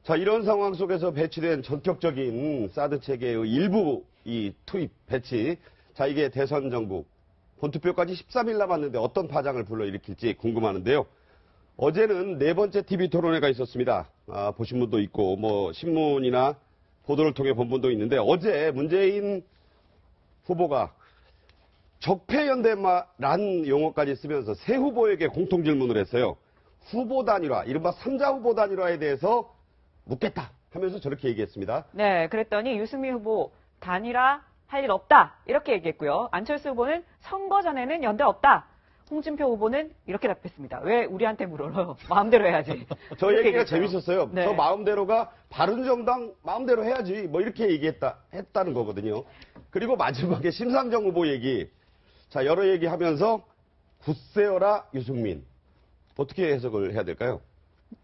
자, 이런 상황 속에서 배치된 전격적인 사드 체계의 일부 이 투입 배치. 자, 이게 대선 정국 본투표까지 13일 남았는데 어떤 파장을 불러일으킬지 궁금하는데요. 어제는 네 번째 TV 토론회가 있었습니다. 보신 분도 있고, 신문이나 보도를 통해 본 분도 있는데, 어제 문재인 후보가 적폐연대라는 용어까지 쓰면서 새 후보에게 공통 질문을 했어요. 후보 단일화, 이른바 3자 후보 단일화에 대해서 묻겠다 하면서 저렇게 얘기했습니다. 네, 그랬더니 유승민 후보 단일화 할 일 없다 이렇게 얘기했고요. 안철수 후보는 선거 전에는 연대 없다. 홍준표 후보는 이렇게 답했습니다. 왜 우리한테 물어요? 마음대로 해야지. 저 얘기가 재밌었어요. 네. 저 마음대로가 바른정당 마음대로 해야지 이렇게 했다는 거거든요. 그리고 마지막에 심상정 후보 얘기. 자, 여러 얘기하면서 굳세어라 유승민. 어떻게 해석을 해야 될까요?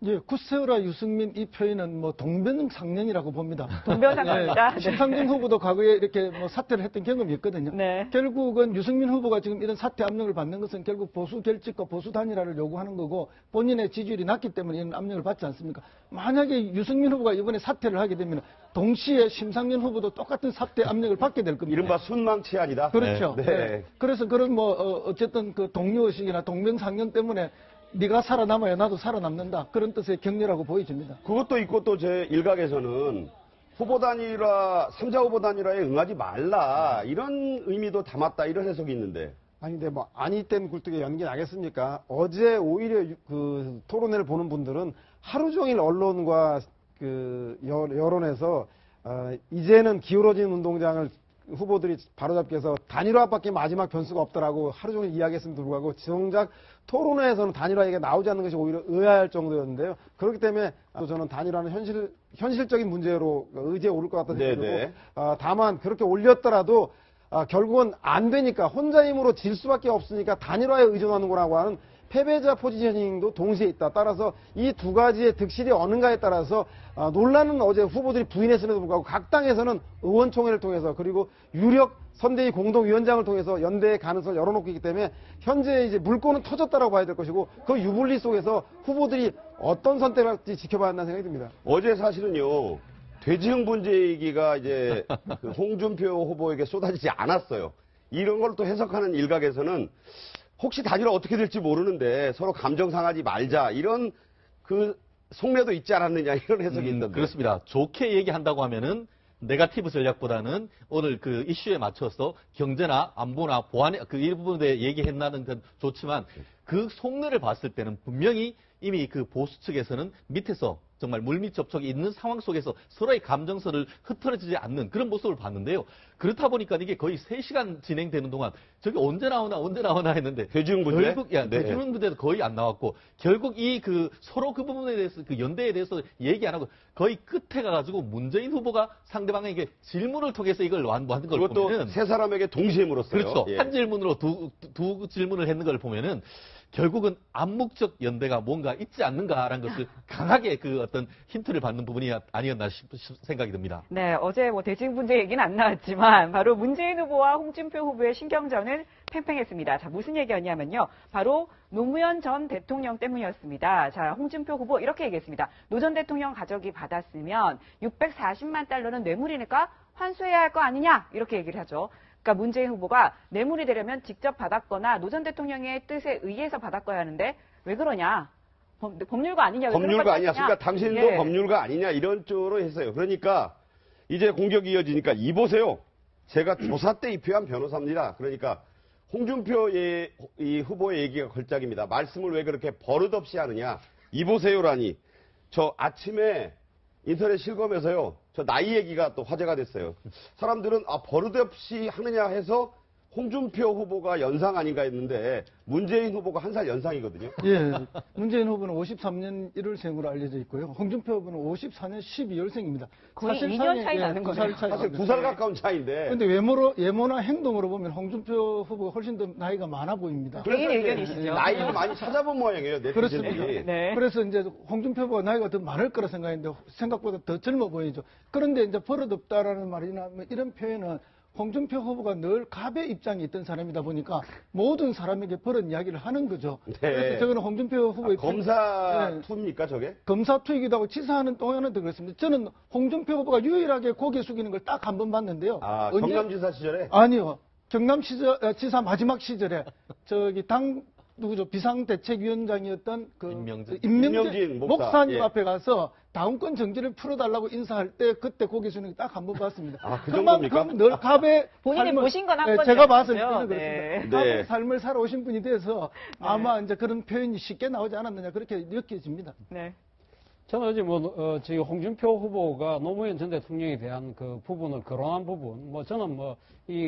예, 굳세어라 유승민 이 표현은 동병상련이라고 봅니다. 동병상련이다. 네. 심상정 후보도 과거에 이렇게 사퇴를 했던 경험이 있거든요. 네. 결국은 유승민 후보가 지금 이런 사퇴 압력을 받는 것은 결국 보수 결집과 보수 단일화를 요구하는 거고 본인의 지지율이 낮기 때문에 이런 압력을 받지 않습니까? 만약에 유승민 후보가 이번에 사퇴를 하게 되면 동시에 심상정 후보도 똑같은 사퇴 압력을 받게 될 겁니다. 이른바 순망치안이다. 그렇죠. 네. 네. 그래서 그런 어쨌든 그 동료의식이나 동병상련 때문에 네가 살아남아야 나도 살아남는다. 그런 뜻의 격려라고 보여집니다. 그것도 있고 또 제 일각에서는 후보 단일화, 3자 후보 단일화에 응하지 말라. 이런 의미도 담았다. 이런 해석이 있는데. 아니, 근데 아니 땐 굴뚝에 연기 나겠습니까? 어제 오히려 그 토론회를 보는 분들은 하루 종일 언론과 그 여론에서 이제는 기울어진 운동장을 후보들이 바로잡기 위해서 단일화밖에 마지막 변수가 없더라고 하루 종일 이야기했음에도 불구하고 정작 토론회에서는 단일화 얘기가 나오지 않는 것이 오히려 의아할 정도였는데요. 그렇기 때문에 저는 단일화는 현실적인 문제로 의제에 오를 것 같다는 생각이 들고 다만 그렇게 올렸더라도 결국은 안 되니까 혼자 힘으로 질 수밖에 없으니까 단일화에 의존하는 거라고 하는 패배자 포지셔닝도 동시에 있다. 따라서 이 두 가지의 득실이 어는가에 따라서 논란은 어제 후보들이 부인했음에도 불구하고 각 당에서는 의원총회를 통해서 그리고 유력 선대위 공동위원장을 통해서 연대의 가능성을 열어놓고 있기 때문에 현재 이제 물꼬는 터졌다라고 봐야 될 것이고 그 유불리 속에서 후보들이 어떤 선택을 할지 지켜봐야 한다는 생각이 듭니다. 어제 사실은요. 돼지흥 분재 얘기가 이제 그 홍준표 후보에게 쏟아지지 않았어요. 이런 걸 또 해석하는 일각에서는 혹시 단일화 어떻게 될지 모르는데 서로 감정 상하지 말자 이런 그 속내도 있지 않았느냐 이런 해석이 있던데. 그렇습니다. 좋게 얘기한다고 하면은 네거티브 전략보다는 오늘 그 이슈에 맞춰서 경제나 안보나 보안 그 일부분에 얘기했나는 건 좋지만 그 속내를 봤을 때는 분명히 이미 그 보수 측에서는 밑에서 정말 물밑 접촉이 있는 상황 속에서 서로의 감정선을 흐트러지지 않는 그런 모습을 봤는데요. 그렇다 보니까 이게 거의 3시간 진행되는 동안 저게 언제 나오나 했는데 돼지흥 분재? 결국 돼지흥 분재도 거의 안 나왔고 결국 이 그 서로 그 부분에 대해서 그 연대에 대해서 얘기 안 하고 거의 끝에 가가지고 문재인 후보가 상대방에게 질문을 통해서 이걸 완보하는 걸 그것도 보면은 세 사람에게 동시에 물었어요. 그렇죠. 예. 한 질문으로 두 질문을 했는 걸 보면은 결국은 암묵적 연대가 뭔가 있지 않는가라는 것을 강하게 그 어떤 힌트를 받는 부분이 아니었나 생각이 듭니다. 네, 어제 대지흥 분재 얘기는 안 나왔지만 바로 문재인 후보와 홍준표 후보의 신경전은 팽팽했습니다. 자, 무슨 얘기였냐면요. 바로 노무현 전 대통령 때문이었습니다. 자, 홍준표 후보 이렇게 얘기했습니다. 노 전 대통령 가족이 받았으면 640만 달러는 뇌물이니까 환수해야 할 거 아니냐 이렇게 얘기를 하죠. 그러니까 문재인 후보가 뇌물이 되려면 직접 받았거나 노 전 대통령의 뜻에 의해서 받았거야 하는데 왜 그러냐? 법률가 아니냐? 법률가 아니냐? 그러니까 당신도 법률가 아니냐? 이런 쪽으로 했어요. 그러니까 이제 공격이 이어지니까 이 보세요. 제가 조사 때 입회한 변호사입니다. 그러니까 홍준표 이 후보의 얘기가 걸작입니다. 말씀을 왜 그렇게 버릇없이 하느냐? 이 보세요라니. 저 아침에 인터넷 실검에서요. 저 나이 얘기가 또 화제가 됐어요. 사람들은 버릇없이 하느냐 해서 홍준표 후보가 연상 아닌가 했는데 문재인 후보가 한 살 연상이거든요. 예, 문재인 후보는 53년 1월생으로 알려져 있고요. 홍준표 후보는 54년 12월생입니다. 거의 2년 차이 나는 거예요. 사실 2살 가까운 차이인데. 그런데 예모나 행동으로 보면 홍준표 후보가 훨씬 더 나이가 많아 보입니다. 개인 의견이시죠. 나이를 많이 찾아본 모양이에요. 네티즌들이. 네. 그래서 이제 홍준표 후보가 나이가 더 많을 거라 생각했는데 생각보다 더 젊어 보이죠. 그런데 이제 버릇없다라는 말이나 이런 표현은 홍준표 후보가 늘 갑의 입장에 있던 사람이다 보니까 모든 사람에게 버릇 이야기를 하는 거죠. 네. 그래서 저는 홍준표 후보의 검사 네. 투입니까 저게? 검사 투이기도 하고 치사하는 동안에도 그렇습니다. 저는 홍준표 후보가 유일하게 고개 숙이는 걸 딱 한 번 봤는데요. 아 언제- 경남지사 시절에? 아니요. 경남지사 마지막 시절에 저기 당 누구죠? 비상대책위원장이었던 그 임명진 임명진 목사. 목사님 예. 앞에 가서 다운권 정지를 풀어달라고 인사할 때 그때 고개 숙이는 딱 한 번 봤습니다. 아, 그 정도입니까? 그만큼 늘 갑의 본인이 삶을- 보신 건한 네, 건이었죠. 제가 봤을 때는 네. 그렇습니다. 네. 갑의 삶을 살아오신 분이 돼서 아마 이제 그런 표현이 쉽게 나오지 않았느냐 그렇게 느껴집니다. 네. 저는 어제 저희 홍준표 후보가 노무현 전 대통령에 대한 그 부분을 거론한 부분, 저는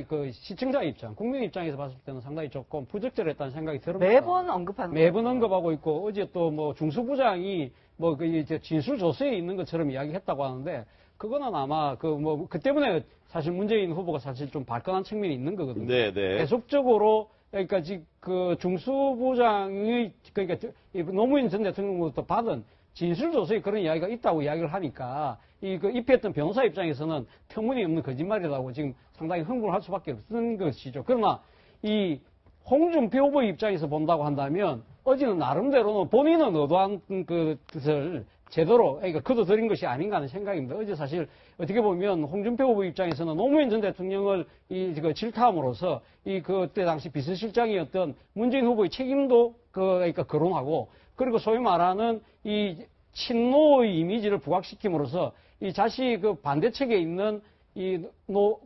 그 시청자 입장, 국민 입장에서 봤을 때는 상당히 조금 부적절했다는 생각이 듭니다. 매번 언급하는 매번 거죠. 언급하고 있고, 어제 또 중수부장이 그 이제 진술 조서에 있는 것처럼 이야기했다고 하는데, 그거는 아마 그 때문에 사실 문재인 후보가 사실 좀 발끈한 측면이 있는 거거든요. 네, 네. 계속적으로 그러니까 지금 그 중수부장이 그러니까 노무현 전 대통령으로부터 받은 진술조서에 그런 이야기가 있다고 이야기를 하니까 입회했던 변호사 입장에서는 터무니없는 거짓말이라고 지금 상당히 흥분을 할 수밖에 없는 것이죠. 그러나 이 홍준표 후보 입장에서 본다고 한다면 어제는 나름대로는 본인은 의도한 것을 제대로 그러니까 거둬들인 것이 아닌가 하는 생각입니다. 어제 사실 어떻게 보면 홍준표 후보 입장에서는 노무현 전 대통령을 질타함으로써 그때 당시 비서실장이었던 문재인 후보의 책임도 그러니까 거론하고 그리고 소위 말하는 이 친노의 이미지를 부각시킴으로써 이 자신이 그 반대측에 있는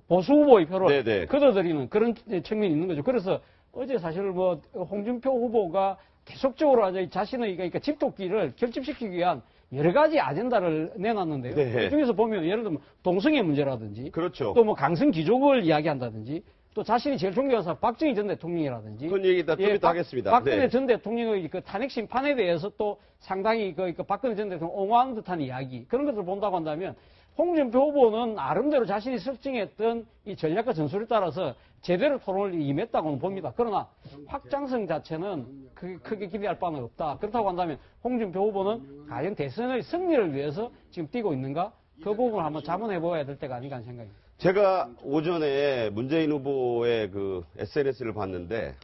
보수 후보의 표를 네네. 거둬들이는 그런 측면이 있는 거죠. 그래서 어제 사실 홍준표 후보가 계속적으로 자신의 그러니까 집토끼를 결집시키기 위한 여러 가지 아젠다를 내놨는데요. 네. 그 중에서 보면 예를 들면 동성애 문제라든지 그렇죠. 또 강성 귀족을 이야기한다든지 또 자신이 제일 존경하는 사람 박정희 전 대통령이라든지 그런 얘기 좀 이따 하겠습니다. 박근혜 네. 전 대통령의 그 탄핵 심판에 대해서 또 상당히 박근혜 전 대통령 옹호하는 듯한 이야기 그런 것을 본다고 한다면 홍준표 후보는 나름대로 자신이 설정했던 이 전략과 전술에 따라서 제대로 토론을 임했다고는 봅니다. 그러나 확장성 자체는 크게 기대할 바는 없다. 그렇다고 한다면 홍준표 후보는 과연 대선의 승리를 위해서 지금 뛰고 있는가? 그 부분을 한번 자문해봐야 될 때가 아닌가 하는 생각입니다. 제가 오전에 문재인 후보의 그 SNS를 봤는데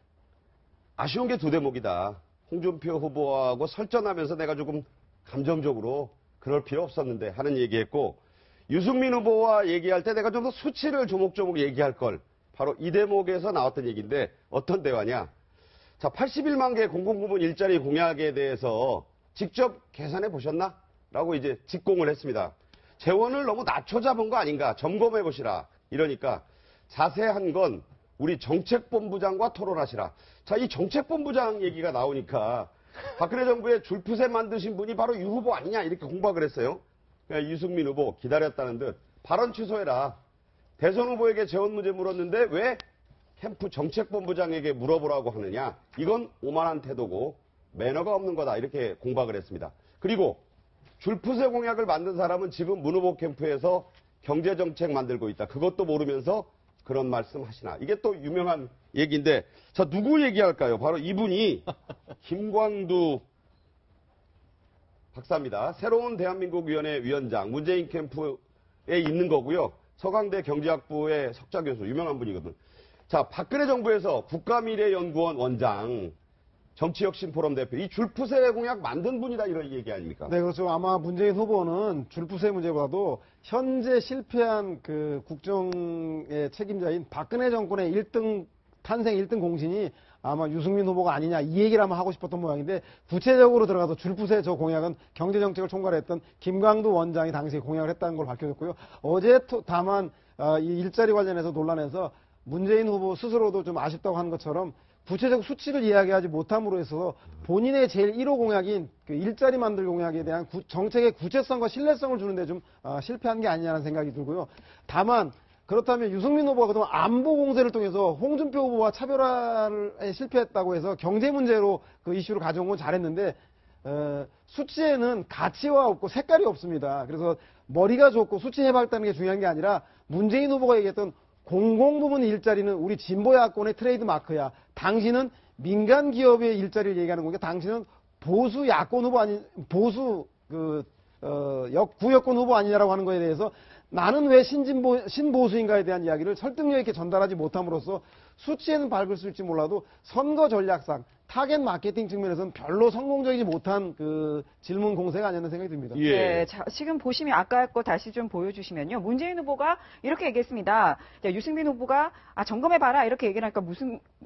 아쉬운 게 두 대목이다. 홍준표 후보하고 설전하면서 내가 조금 감정적으로 그럴 필요 없었는데 하는 얘기했고 유승민 후보와 얘기할 때 내가 좀 더 수치를 조목조목 얘기할 걸. 바로 이 대목에서 나왔던 얘기인데 어떤 대화냐. 자, 81만 개 공공부문 일자리 공약에 대해서 직접 계산해 보셨나? 라고 이제 직공을 했습니다. 재원을 너무 낮춰 잡은 거 아닌가? 점검해 보시라. 이러니까 자세한 건 우리 정책본부장과 토론하시라. 자, 이 정책본부장 얘기가 나오니까 박근혜 정부의 줄푸세 만드신 분이 바로 유 후보 아니냐? 이렇게 공박을 했어요. 그러니까 유승민 후보 기다렸다는 듯 발언 취소해라. 대선 후보에게 재원 문제 물었는데 왜 캠프 정책본부장에게 물어보라고 하느냐. 이건 오만한 태도고 매너가 없는 거다. 이렇게 공박을 했습니다. 그리고 줄푸세 공약을 만든 사람은 지금 문 후보 캠프에서 경제정책 만들고 있다. 그것도 모르면서 그런 말씀 하시나. 이게 또 유명한 얘기인데 자 누구 얘기할까요? 바로 이분이 김광두 박사입니다. 새로운 대한민국위원회 위원장 문재인 캠프에 있는 거고요. 서강대 경제학부의 석좌 교수 유명한 분이거든. 자 박근혜 정부에서 국가미래연구원 원장 정치혁신포럼 대표 이 줄푸세 공약 만든 분이다 이런 얘기 아닙니까? 네, 그렇죠. 아마 문재인 후보는 줄푸세 문제보다도 현재 실패한 그 국정의 책임자인 박근혜 정권의 1등 탄생 1등 공신이 아마 유승민 후보가 아니냐 이 얘기를 아마 하고 싶었던 모양인데 구체적으로 들어가서 줄푸세 저 공약은 경제정책을 총괄했던 김광두 원장이 당시에 공약을 했다는 걸 밝혀졌고요. 어제 다만 이 일자리 관련해서 논란에서 문재인 후보 스스로도 좀 아쉽다고 하는 것처럼 구체적 수치를 이야기하지 못함으로 해서 본인의 제일 1호 공약인 그 일자리 만들 공약에 대한 정책의 구체성과 신뢰성을 주는데 좀 실패한 게 아니냐는 생각이 들고요. 다만 그렇다면 유승민 후보가 그동안 안보 공세를 통해서 홍준표 후보와 차별화에 실패했다고 해서 경제 문제로 그 이슈를 가져온 건 잘했는데 수치에는 가치와 없고 색깔이 없습니다. 그래서 머리가 좋고 수치 해박다는 게 중요한 게 아니라 문재인 후보가 얘기했던 공공부문 일자리는 우리 진보 야권의 트레이드 마크야. 당신은 민간 기업의 일자리를 얘기하는 거니까 당신은 보수 야권 후보 아닌 보수 그 구여권 후보 아니냐라고 하는 거에 대해서 나는 왜 신보수인가에 대한 이야기를 설득력 있게 전달하지 못함으로써 수치에는 밝을 수 있을지 몰라도 선거 전략상 타겟 마케팅 측면에서는 별로 성공적이지 못한 그 질문 공세가 아니었나 생각이 듭니다. 예. 네, 자, 지금 보시면 아까 거 다시 좀 보여주시면요. 문재인 후보가 이렇게 얘기했습니다. 자, 유승민 후보가 점검해봐라 이렇게 얘기를 하니까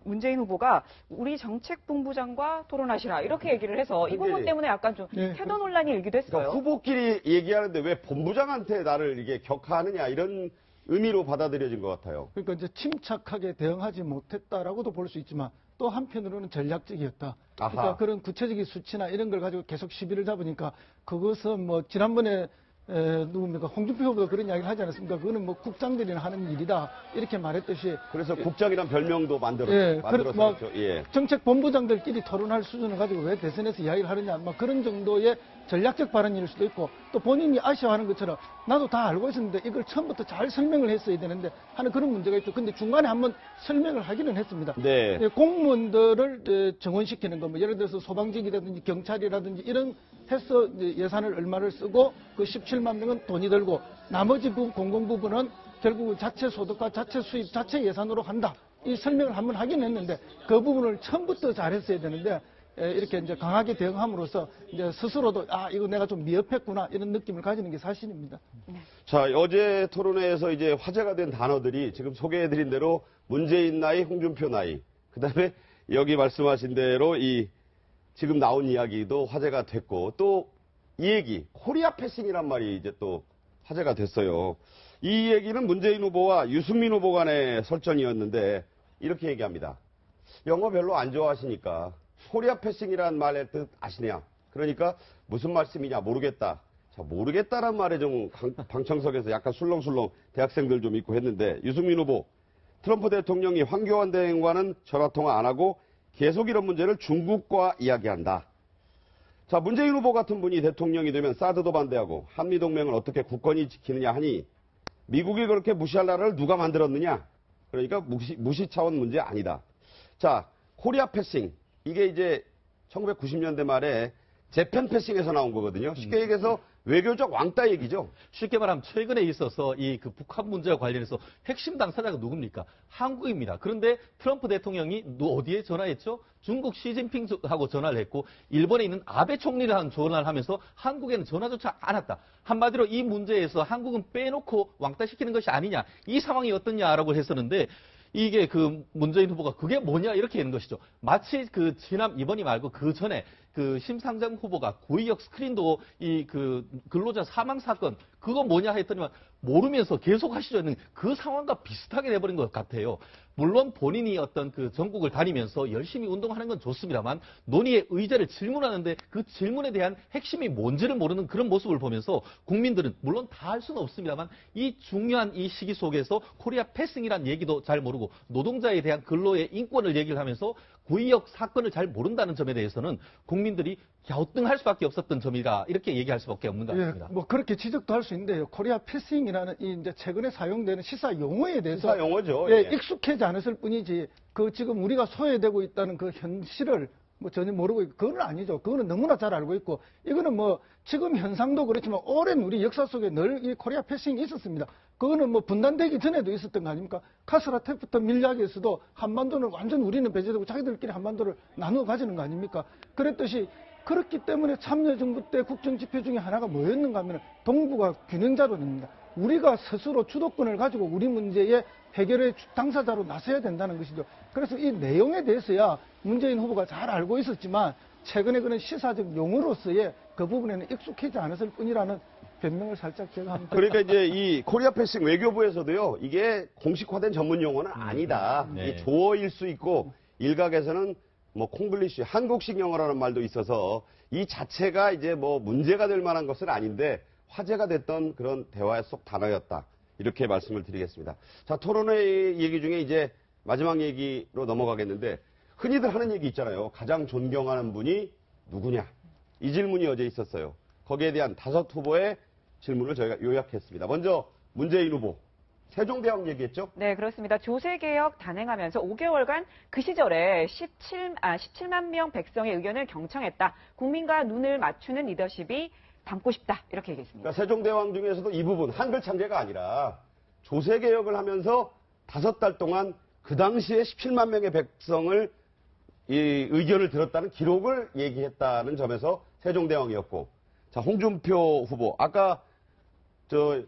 문재인 후보가 우리 정책본부장과 토론하시라 이렇게 얘기를 해서 이 부분 때문에 약간 좀 네. 태도 논란이 일기도 했어요. 그러니까 후보끼리 얘기하는데 왜 본부장한테 나를 이게 격하하느냐 이런 의미로 받아들여진 것 같아요. 그러니까 이제 침착하게 대응하지 못했다라고도 볼 수 있지만 또 한편으로는 전략적이었다. 그러니까 아하. 그런 구체적인 수치나 이런 걸 가지고 계속 시비를 잡으니까 그것은 뭐 지난번에 누굽니까 홍준표 후보가 그런 이야기를 하지 않았습니까? 그거는 뭐 국장들이나 하는 일이다 이렇게 말했듯이 그래서 국장이란 별명도 예, 만들었었죠. 예. 정책 본부장들끼리 토론할 수준을 가지고 왜 대선에서 이야기를 하느냐, 뭐 그런 정도의 전략적 발언일 수도 있고 또 본인이 아쉬워하는 것처럼 나도 다 알고 있었는데 이걸 처음부터 잘 설명을 했어야 되는데 하는 그런 문제가 있고 근데 중간에 한번 설명을 하기는 했습니다. 네. 예, 공무원들을 정원시키는 거, 뭐 예를 들어서 소방직이라든지 경찰이라든지 이런 해서 예산을 얼마를 쓰고 그 17만 명은 돈이 들고 나머지 공공 부분은 결국 자체 소득과 자체 수입, 자체 예산으로 한다. 이 설명을 한번 하긴 했는데 그 부분을 처음부터 잘했어야 되는데 이렇게 이제 강하게 대응함으로써 이제 스스로도 이거 내가 좀 미흡했구나 이런 느낌을 가지는 게 사실입니다. 자, 어제 토론회에서 이제 화제가 된 단어들이 지금 소개해드린 대로 문재인 나이, 홍준표 나이, 그 다음에 여기 말씀하신 대로 이 지금 나온 이야기도 화제가 됐고 또 이 얘기, 코리아 패싱이란 말이 이제 또 화제가 됐어요. 이 얘기는 문재인 후보와 유승민 후보 간의 설전이었는데 이렇게 얘기합니다. 영어 별로 안 좋아하시니까 코리아 패싱이란 말의 뜻 아시냐? 그러니까 무슨 말씀이냐 모르겠다. 자, 모르겠다란 말에 좀 방청석에서 약간 술렁술렁 대학생들 좀 있고 했는데 유승민 후보, 트럼프 대통령이 황교안 대행과는 전화통화 안 하고 계속 이런 문제를 중국과 이야기한다. 자, 문재인 후보 같은 분이 대통령이 되면 사드도 반대하고 한미동맹을 어떻게 굳건히 지키느냐 하니 미국이 그렇게 무시할 나라를 누가 만들었느냐? 그러니까 무시 차원 문제 아니다. 자, 코리아 패싱. 이게 이제 1990년대 말에 재팬 패싱에서 나온 거거든요. 쉽게 얘기해서 외교적 왕따 얘기죠. 쉽게 말하면 최근에 있어서 이 그 북한 문제와 관련해서 핵심 당사자가 누굽니까? 한국입니다. 그런데 트럼프 대통령이 어디에 전화했죠? 중국 시진핑하고 전화를 했고 일본에 있는 아베 총리랑 전화를 하면서 한국에는 전화조차 안 왔다. 한마디로 이 문제에서 한국은 빼놓고 왕따시키는 것이 아니냐. 이 상황이 어떻냐라고 했었는데 이게 그 문재인 후보가 그게 뭐냐 이렇게 하는 것이죠. 마치 그 이번이 말고 그 전에 그 심상정 후보가 구의역 스크린도 이 그 근로자 사망 사건 그거 뭐냐 했더니만 모르면서 계속 하시려는 그 상황과 비슷하게 돼버린 것 같아요. 물론 본인이 어떤 그 전국을 다니면서 열심히 운동하는 건 좋습니다만 논의의 의제를 질문하는데 그 질문에 대한 핵심이 뭔지를 모르는 그런 모습을 보면서 국민들은 물론 다 할 수는 없습니다만 이 중요한 이 시기 속에서 코리아 패싱이란 얘기도 잘 모르고 노동자에 대한 근로의 인권을 얘기를 하면서 구의역 사건을 잘 모른다는 점에 대해서는 국민들이 갸우뚱할 수밖에 없었던 점이라 이렇게 얘기할 수밖에 없는 것 같습니다. 뭐 그렇게 지적도 할 수 있는데요. 코리아 패싱이라는 이 이제 최근에 사용되는 시사 용어에 대해서 시사 용어죠. 예, 익숙하지 않았을 뿐이지 그 지금 우리가 소외되고 있다는 그 현실을 뭐 전혀 모르고 있고 그건 아니죠. 그거는 너무나 잘 알고 있고 이거는 뭐 지금 현상도 그렇지만 오랜 우리 역사 속에 늘 이 코리아 패싱이 있었습니다. 그거는 뭐 분단되기 전에도 있었던 거 아닙니까? 카스라 테프터 밀약에서도 한반도는 완전 우리는 배제되고 자기들끼리 한반도를 나누어 가지는 거 아닙니까? 그랬듯이 그렇기 때문에 참여정부 때 국정지표 중에 하나가 뭐였는가 하면 동북아 균형자론입니다. 우리가 스스로 주도권을 가지고 우리 문제의 해결의 당사자로 나서야 된다는 것이죠. 그래서 이 내용에 대해서야 문재인 후보가 잘 알고 있었지만 최근에 그런 시사적 용어로서의 그 부분에는 익숙하지 않았을 뿐이라는 변명을 살짝 제가 합니다. 그러니까 이제 이 코리아 패싱 외교부에서도요, 이게 공식화된 전문 용어는 아니다. 네. 이게 조어일 수 있고 일각에서는 뭐 콩글리쉬, 한국식 영어라는 말도 있어서 이 자체가 이제 뭐 문제가 될 만한 것은 아닌데 화제가 됐던 그런 대화의 속 단어였다. 이렇게 말씀을 드리겠습니다. 자, 토론회 얘기 중에 이제 마지막 얘기로 넘어가겠는데 흔히들 하는 얘기 있잖아요. 가장 존경하는 분이 누구냐? 이 질문이 어제 있었어요. 거기에 대한 5 후보의 질문을 저희가 요약했습니다. 먼저 문재인 후보. 세종대왕 얘기했죠? 네, 그렇습니다. 조세개혁 단행하면서 5개월간 그 시절에 17만 명 백성의 의견을 경청했다. 국민과 눈을 맞추는 리더십이 담고 싶다. 이렇게 얘기했습니다. 그러니까 세종대왕 중에서도 이 부분 한글 창제가 아니라 조세개혁을 하면서 5달 동안 그 당시에 17만 명의 백성을 이 의견을 들었다는 기록을 얘기했다는 점에서 세종대왕이었고, 자, 홍준표 후보, 아까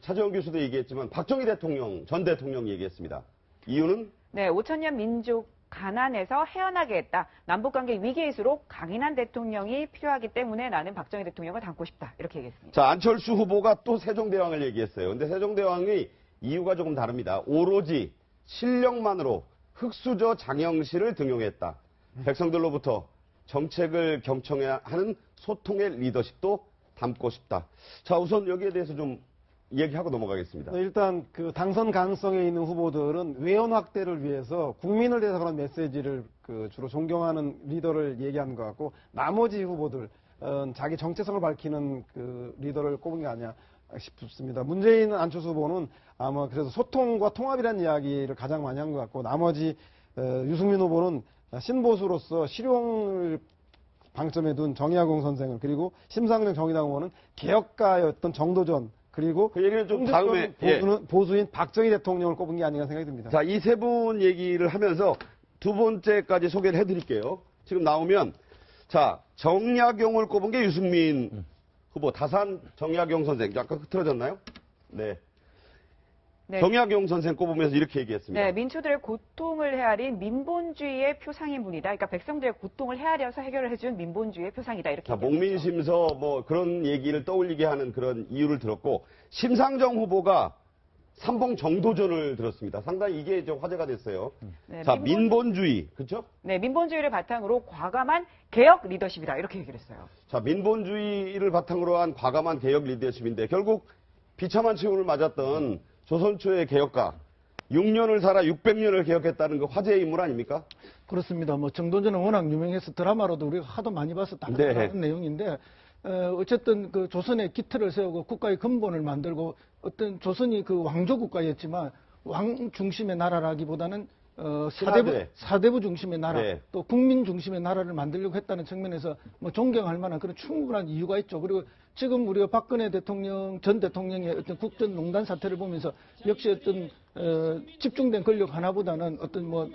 차재원 교수도 얘기했지만 박정희 대통령, 전 대통령 얘기했습니다. 이유는? 네, 5천년 민족 가난에서 헤어나게 했다. 남북관계 위기일수록 강인한 대통령이 필요하기 때문에 나는 박정희 대통령을 담고 싶다. 이렇게 얘기했습니다. 자, 안철수 후보가 또 세종대왕을 얘기했어요. 근데 세종대왕이 이유가 조금 다릅니다. 오로지 실력만으로 흑수저 장영실을 등용했다. 백성들로부터 정책을 경청해야 하는 소통의 리더십도 담고 싶다. 자, 우선 여기에 대해서 좀 얘기하고 넘어가겠습니다. 일단 그 당선 가능성에 있는 후보들은 외연 확대를 위해서 국민을 대상으로 메시지를 주로 존경하는 리더를 얘기하는 것 같고, 나머지 후보들 자기 정체성을 밝히는 그 리더를 꼽은 게 아니냐 싶습니다. 문재인 안철수 후보는 아마 그래서 소통과 통합이라는 이야기를 가장 많이 한 것 같고, 나머지 유승민 후보는 신보수로서 실용을 방점에 둔 정의화공 선생을, 그리고 심상정 정의당 후보는 개혁가였던 정도전, 그리고 그 얘기는 좀 다음에 보수인 박정희 대통령을 꼽은 게 아닌가 생각이 듭니다. 자, 이 세 분 얘기를 하면서 두 번째까지 소개를 해드릴게요. 지금 나오면, 자, 정약용을 꼽은 게 유승민 후보, 다산 정약용 선생. 약간 흐트러졌나요? 네. 네. 정약용 선생 꼽으면서 이렇게 얘기했습니다. 네, 민초들의 고통을 헤아린 민본주의의 표상인 분이다. 그러니까 백성들의 고통을 헤아려서 해결을 해준 민본주의의 표상이다. 이렇게. 자, 얘기했죠. 목민심서 뭐 그런 얘기를 떠올리게 하는 그런 이유를 들었고, 심상정 후보가 삼봉 정도전을 들었습니다. 상당히 이게 좀 화제가 됐어요. 네, 자, 민본주의, 그렇죠? 네, 민본주의를 바탕으로 과감한 개혁 리더십이다. 이렇게 얘기를 했어요. 자, 민본주의를 바탕으로 한 과감한 개혁 리더십인데, 결국 비참한 최후를 맞았던 조선 초의 개혁가, 6년을 살아 600년을 개혁했다는 그 화제의 인물 아닙니까? 그렇습니다. 뭐 정도전은 워낙 유명해서 드라마로도 우리가 하도 많이 봐서 딱 네. 아는 내용인데, 어쨌든 그 조선의 기틀을 세우고 국가의 근본을 만들고, 어떤 조선이 그 왕조 국가였지만 왕 중심의 나라라기보다는 사대부 중심의 나라, 네. 또 국민 중심의 나라를 만들려고 했다는 측면에서 뭐 존경할 만한 그런 충분한 이유가 있죠. 그리고 지금 우리가 박근혜 대통령, 전 대통령의 어떤 국정농단 사태를 보면서 역시 어떤 집중된 권력 하나보다는 어떤 뭐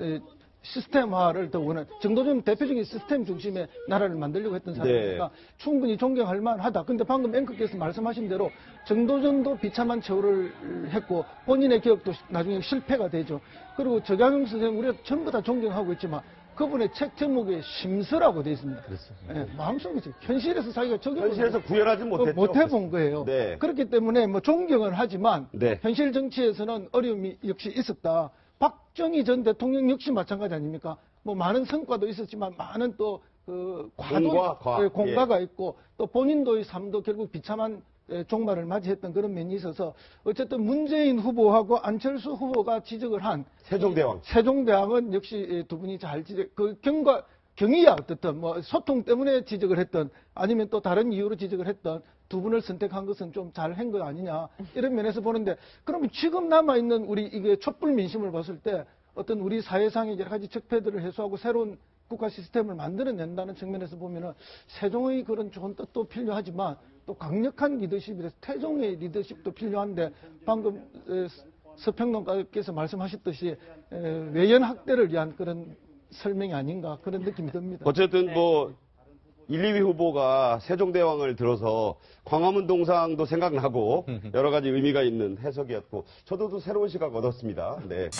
시스템화를 더 원하는, 정도전 대표적인 시스템 중심의 나라를 만들려고 했던 사람이니까 충분히 존경할 만하다. 근데 방금 앵커께서 말씀하신 대로 정도전도 비참한 처우를 했고 본인의 기억도 나중에 실패가 되죠. 그리고 저강용 선생님 우리가 전부 다 존경하고 있지만 그분의 책 제목에 심서라고 되어 있습니다. 예, 마음속에 현실에서 자기가 현실에서 구현하지 못했죠. 못 해본 거예요. 네. 그렇기 때문에 뭐 존경은 하지만 네. 현실 정치에서는 어려움이 역시 있었다. 박정희 전 대통령 역시 마찬가지 아닙니까? 뭐 많은 성과도 있었지만 많은 또 그 공과가 있고, 또 본인도의 삶도 결국 비참한 종말을 맞이했던 그런 면이 있어서, 어쨌든 문재인 후보하고 안철수 후보가 지적을 한 세종대왕은 역시 두 분이 잘 경위야 어떻든 뭐 소통 때문에 지적을 했던, 아니면 또 다른 이유로 지적을 했던 두 분을 선택한 것은 좀 잘한 거 아니냐, 이런 면에서 보는데, 그러면 지금 남아있는 우리 이게 촛불 민심을 봤을 때 어떤 우리 사회상의 여러 가지 적폐들을 해소하고 새로운 국가 시스템을 만들어낸다는 측면에서 보면은 세종의 그런 좋은 뜻도 필요하지만 또 강력한 리더십이라서 태종의 리더십도 필요한데, 방금 서평론가께서 말씀하셨듯이 외연 확대를 위한 그런 설명이 아닌가, 그런 느낌이 듭니다. 어쨌든 뭐 1, 2위 후보가 세종대왕을 들어서 광화문 동상도 생각나고 여러 가지 의미가 있는 해석이었고, 저도 또 새로운 시각 얻었습니다. 네.